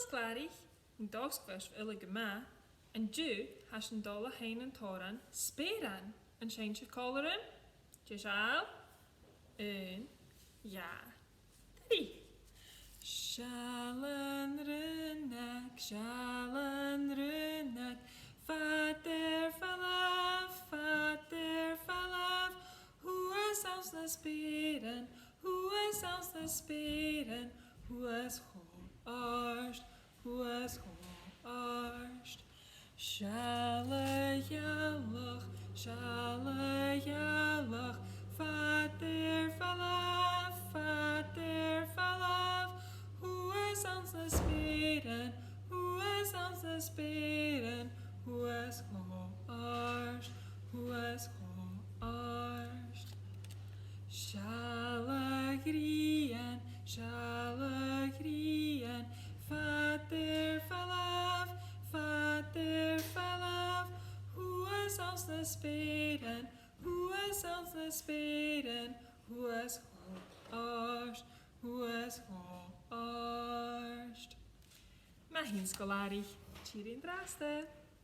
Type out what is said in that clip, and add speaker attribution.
Speaker 1: Sgoil-àraich yn dogsgwys ulig yma, yn dw has yn dola hain yn toran Speuran yn sian sy'n coloryn. Seall? Ja. Dri. Seall yn rionnag, falbh, Shuas aus the Speuran, Shuas aus the Speuran, Shuas Òrain, Shuas Òrain. Seall ghealach, falbh, Shuas aus the Speuran, Shuas aus the Speuran, Shuas Òrain, Shuas Òrain. Seall ghrian, falbh, Shuas aus the Speuran, Shuas aus the Speuran, Shuas Òrain, Shuas Òrain. Mae hi'n Sgoil-àraich. Tîr i'n draste.